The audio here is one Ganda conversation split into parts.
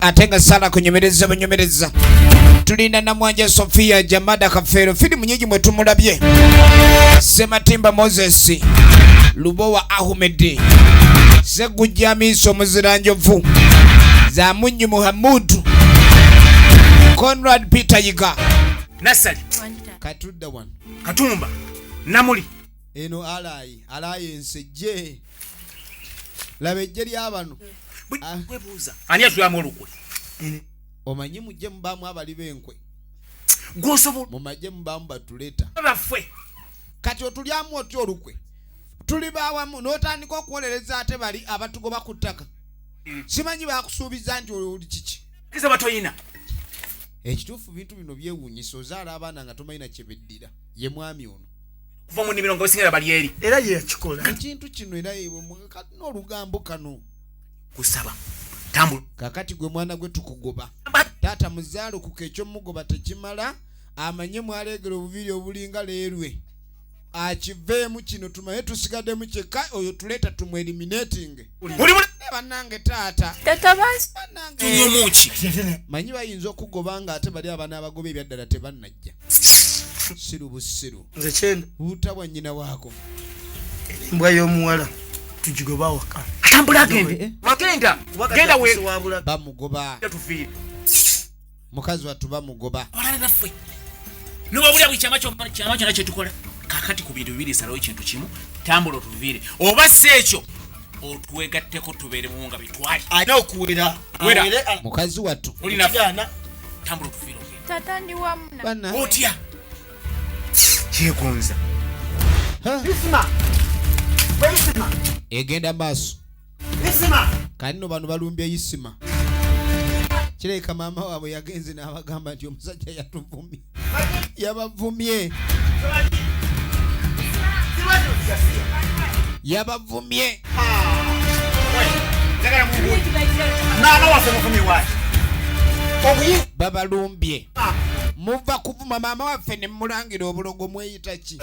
Atenga sana kunyomereza tulina namwanja Sofia Jamada Kafero filimu nyingi mwetu mulabye Sematimba Moses Lubowa Ahmed Segujamiso Muziranjovu Zamunyi Muhammadu Conrad Peter Yiga Nasali Katudda one Katumba Namuli eno alayi nseje labejeri abano webuuza ani atulamu olukwe omanyi mujje mubamu abali benkwe gwosobola mumajje mubamu batuleta baffe kati otulyamu otyo olukwe tuli bawamu n'otandika okuwolereza ate bali abatugoba ku ttaka simanyi bakusuubiza nti oli kiki kiza batoyina ekituufu bintu bino byewuunyisa ozaala abaana nga tomalina kyebeddira ye mwami ono kuva mu nnimiro nga wesingira bali eri era ye yakikola ekintu kino era kati n'olugambo kano kusaba tambula kakati gwe mwana gwe tukugoba taata muzaalo kuko ekyomugoba tekimala amanye mwaleegera obubiri obulinga leerwe akiveemu kino tumaye tusigaddemu kyekka oyo tuleeta tumweliminating bannange taata omuki manyi bayinza okugoba nga ate bali abaana abagoba ebyaddala tebannajja siru busiru nze kyenda butabwa nnyina waako embwa y'omuwala tugigoba waka atambula agende genda we bamugoba tufiire mukazi wattu bamugoba olale naffe nobabulya buli kyama kyonna kyetukola kakati ku bintu bibiri salawo ekintu kimu tambula otuviire oba si ekyo otwegatteko tubeeremu nga bitwali alina okuwera mukazi wattu olinaana tambula otuviire tata ndi wamu otya kyegonza egenda maaso kanino bano balumbye isima kireka maama waabwe yagenze n'abagamba nti omusajja yatuvumye yabavumye babalumbye muva kuvuma maama waffe ne mulangira obulogo mweyita ki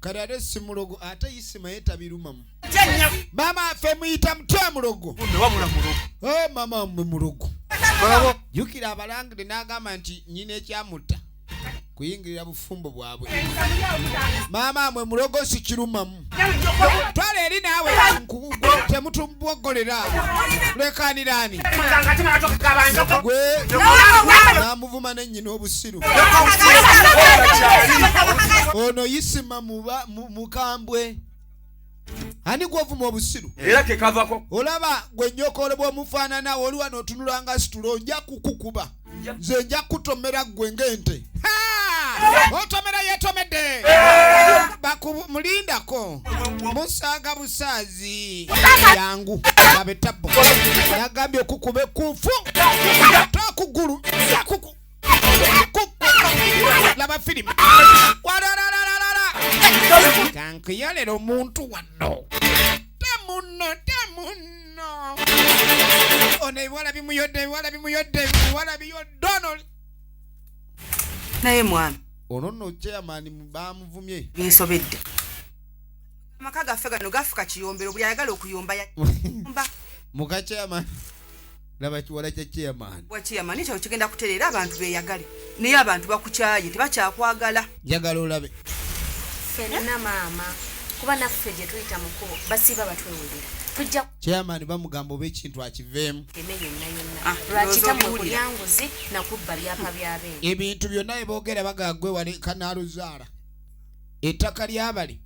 kale ate si mulogo ate isima yetabirumamu maama waffe muyita mutya mulogo maama wammwe mulogo jukira abalangire n'agamba nti nyina ekyamutta kuyingirira bufumbo bwabwe maama mwe mulogo si kirumamu twala eri naawe temutumbogolera lekanirani gwe namuvuma nenyina obusiru ono yisima mukambwe ani gwovuma obusiru era kekavako olaba gwe nyokolebwa omufaanana oli wano otunula nga situlo ojja kukukuba nze nja kutomera gwe ng'ente otomera yetomedde mulindako musaaga busaazi yangu abetabo nagambye okukuba ekufu tokugulu laba firimu kankiyolera omuntu wano temuno ono ebiwala bimuyodde biyodonoli naye mwami ono nno chairman bamuvumye binsobedde amaka gaffe gano gafuka kiyombero buli ayagala okuyomba yomba muka chairman laba kiwala kya chairman wa chairman ekyo kigenda kutereera abantu beyagale naye abantu bakukyaye tebakyakwagala njagala olabe fenna maama kuba naffe gye tuyita mukubo basiba batwewulira tujja chairman bamugamba oba ekintu akiveemu yonna lwakita mu kulyanguzi nakubba byapa byabene ebintu byonna ebogera bagagwe wali kanaluzaala ettaka lyabali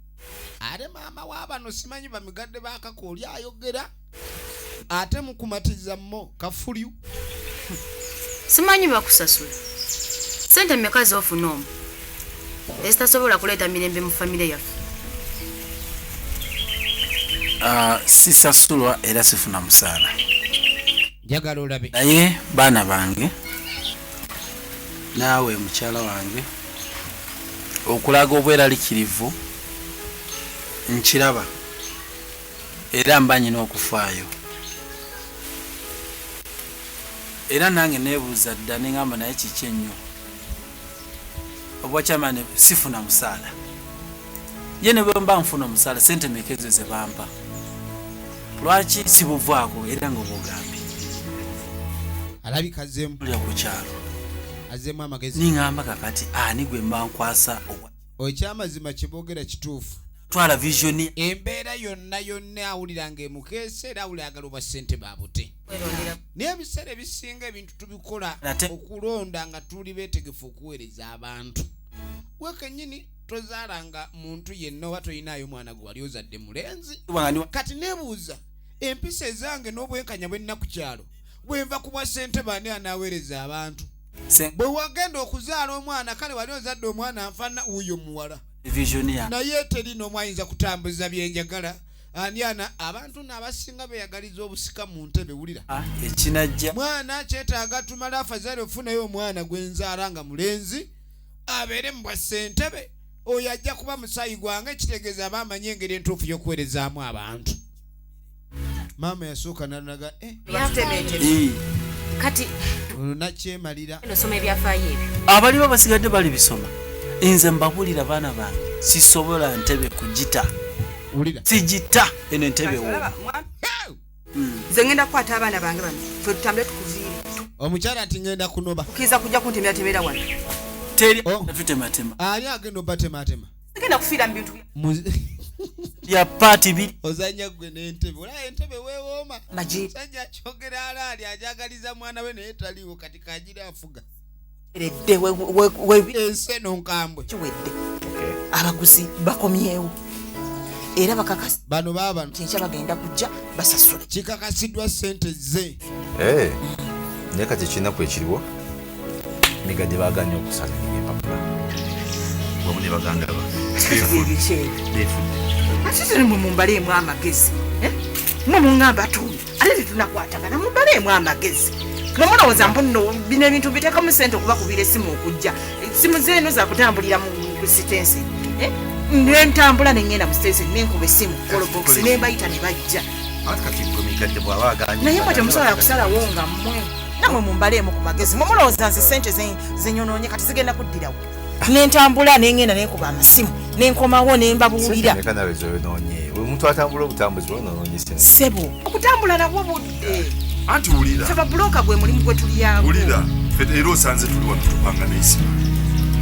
ate maama waabano simanyi bamigadde bakakooli ayogera ate mukumatiza mmo kafulyu simanyi bakusasula sente mmeka z'ofuna omu ezitasobola kuleeta mirembe mu famire yaffe sisasulwa era sifuna musaala njagala olabe naye baana bange naawe mukyala wange okulaga obweraliikirivu nkiraba era mba nyina okufaayo era nange neebuuza dda neŋŋamba naye kiki ennyo obwakyamani sifuna musaala ye ne bwe mba nfuna omusaala sente mekezo ze bampa lwaki sibuvaako era nga obugambye alabika azzeemu tulya ku kyalo azzeemu amagezi niŋŋamba kakati ani gwe mba nkwasa ekyamazima kyeboogera kituufu twala visioni embeera yonna awulira ng'emukeesa era awulira agalobwa ssente babute naye ebiseera ebisinga ebintu tubikola okulonda nga tuli beetegefu okuweereza abantu gwe kennyini tozaalanga muntu yenna oba toyinaayo mwana gwe wali ozadde mulenzi kati neebuuza empisa ezange n'obwenkanya bwe nna ku kyalo bwe nva ku bwa ssente bani anaaweereza abantu bwe wagenda okuzaala omwana kale wali ozadde omwana anfaana wuyo muwala naye teri n'omwayinza kutambuza byenjagala aniana abantu n'abasinga beeyagaliza obusika mu ntebe wulira ekinajja mwana kyetaaga tumala afazaali ofunayo omwana gwenzaala nga mulenzi abeere mu bwa ssentebe oyo ajja kuba musaayi gwange ekitegeeza aba amanyi engeri entuufu y'okuweerezaamu abantu maama yasooka nanaga kati olunakyemalira nosoma ebyafaayo ebyo abaliwo basigadde bali bisoma nze mbabulira baana bange sisobola ntebe kugita sigita eno entebe nze ngenda kukwata abaana bange bano fe tutambule tukuviire omukyala ati ngenda kunoba okiriza kujja kuntemeratemera wano teri tutematema ani agenda obatematema ngenda kufiira mu bintu ya paati biri ozanya gwe n'entebe olaba entebe weewooma maji sajja kyogera alaali ajagaliza mwana we naye taliwo kati kagira afuga eredde ensi eno nkambwe kiwedde abaguzi bakomyewo era bakakasi bano baabano kyenkya bagenda kujja basasule kikakasiddwa ssente ze naye kati ekinaku ekiriwo migadde baganye okusala empapula wamu ne baganda ate tene mwe mumbaleemu amagezi mwe muŋŋamba tuni ate tetunakwatagana mumbaleemu amagezi nomulowooza mpuno bino ebintu biteekamu ssente okubakubira essimu okujja essimu zeeno zakutambulira mu sitensi nentambula neŋŋenda mu sitensi nenkuba essimu kolobokisi nembayita ne bajja naye mwe temusobola kusalawo nga mmwe namwe mumbaleemu ku magezi mwe mulowooza nze ssente zenyonoonye kati zigenda kuddirawo nentambula neŋŋenda nenkuba amasimu nenkomawo nembabuulira omuntu atambula obutambuzi bwonoonye sebo okutambula nabwo budde anti wulira feba buloka gwe mulimu gwe tuliyawo wulira era osanze tuli wano tupanga n'esimu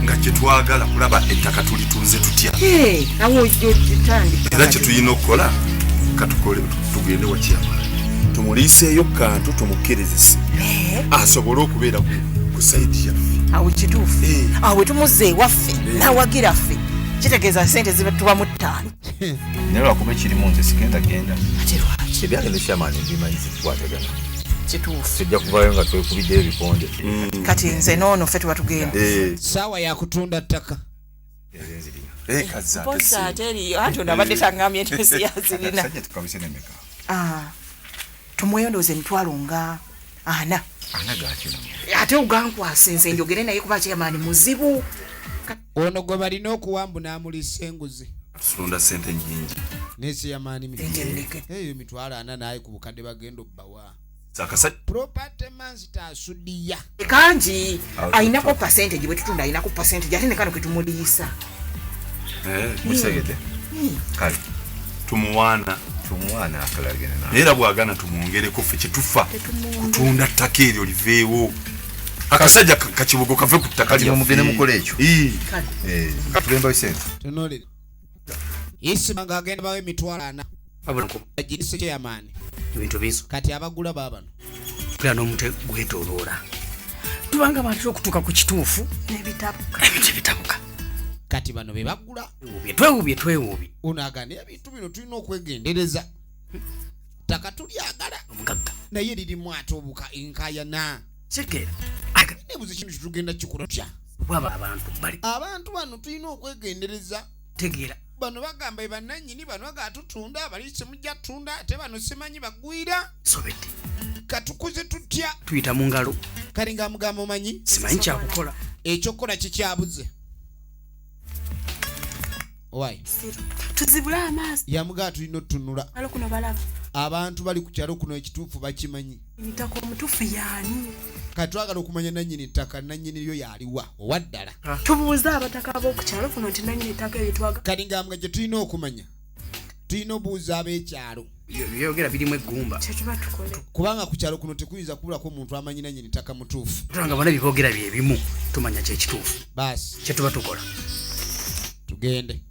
nga kyetwagala kulaba ettaka tulitunze tutya awo otandika era kyetulina okukola katukole tugende wakiyamala tumuliiseeyo kantu tumukkirize asobole okubeera ku sayidi yaffe awo kituufu awo tumuzze ewaffe nawagira ffe kitegeeza sente zibatubamu ttaano naye lwakuba ekirimu nze sigenda genda ate lwaki ebyange nekyamaani ebimanyi zitukwatagana kituufu tujja kuvaayo nga twekubiddeyo ebikonde kati nze noono ffe tuba tugenda saawa yakutunda ttaka poza teriyo ati ono abadde taŋŋambye entesi yazirina tumweyondooza emitwalo nga 4 ate ogankwasa nze njogere naye kuba kyamaani muzibu ono gwe balina okuwambu n'amulisa enguzi tulunda ssente nyingi nesi yamaani eyo emitwalo 4 naye ku bukadde bagenda obbawa property mansita asudiya kanji ayinako percentage bwe tutunda ayinako percentage ate ne kano ketumuliisa musegede kale tumuwaana akalagene era bwagana tumwongereko ffe kyetufa kutunda ttaka eryo liveewo akasajja kakibogo kave ku ttaka lyamugende mukola ekyo tugemba bisente tonolere isima ng'agenda bawe emitwalo 4 agirise kyeyamaani ebintu bizo kati abagula baabano tula n'omute gwetooloola tubanga batera okutuuka ku kituufu nebitabuka kati bano be bagula twewuubye ono agamba ebintu bino tulina okwegendereza ttaka tulyagala omugagga naye lirimu ate obuka enkayana kitegeera nebuzi kino kitugenda kikola tutya bwaba abantu bano tulina okwegendereza tegeera bano bagamba ebannannyini bano bagatutunda bali simujja tutunda ate bano simanyi bagwira sobedde katukuze tutya tuyita mu ngalo kali nga mugamba omanyi simanyi kyakukola ekyokukola kikyabuze owaayi tuzibule amaaso yamugaa tulina otutunula alo kuno balaba abantu bali ku kyalo kuno ekituufu bakimanyi emitaka omutuufu yaani kati twagala okumanya nannyini ttaka nannyini lyo yaliwa owaddala tubuuze abataka ab'oku kyalo kuno nti nannyini ettaka eritwaga kali nga mga gye tulina okumanya tulina obuuza ab'ekyalo byogera birimu eggumba kyetuba tukole kubanga ku kyalo kuno tekuyinza kubulako omuntu amanyi nannyini ttaka mutuufu tulanga bona byeboogera bye bimu tumanya kyekituufu baasi kyetuba tukola tugende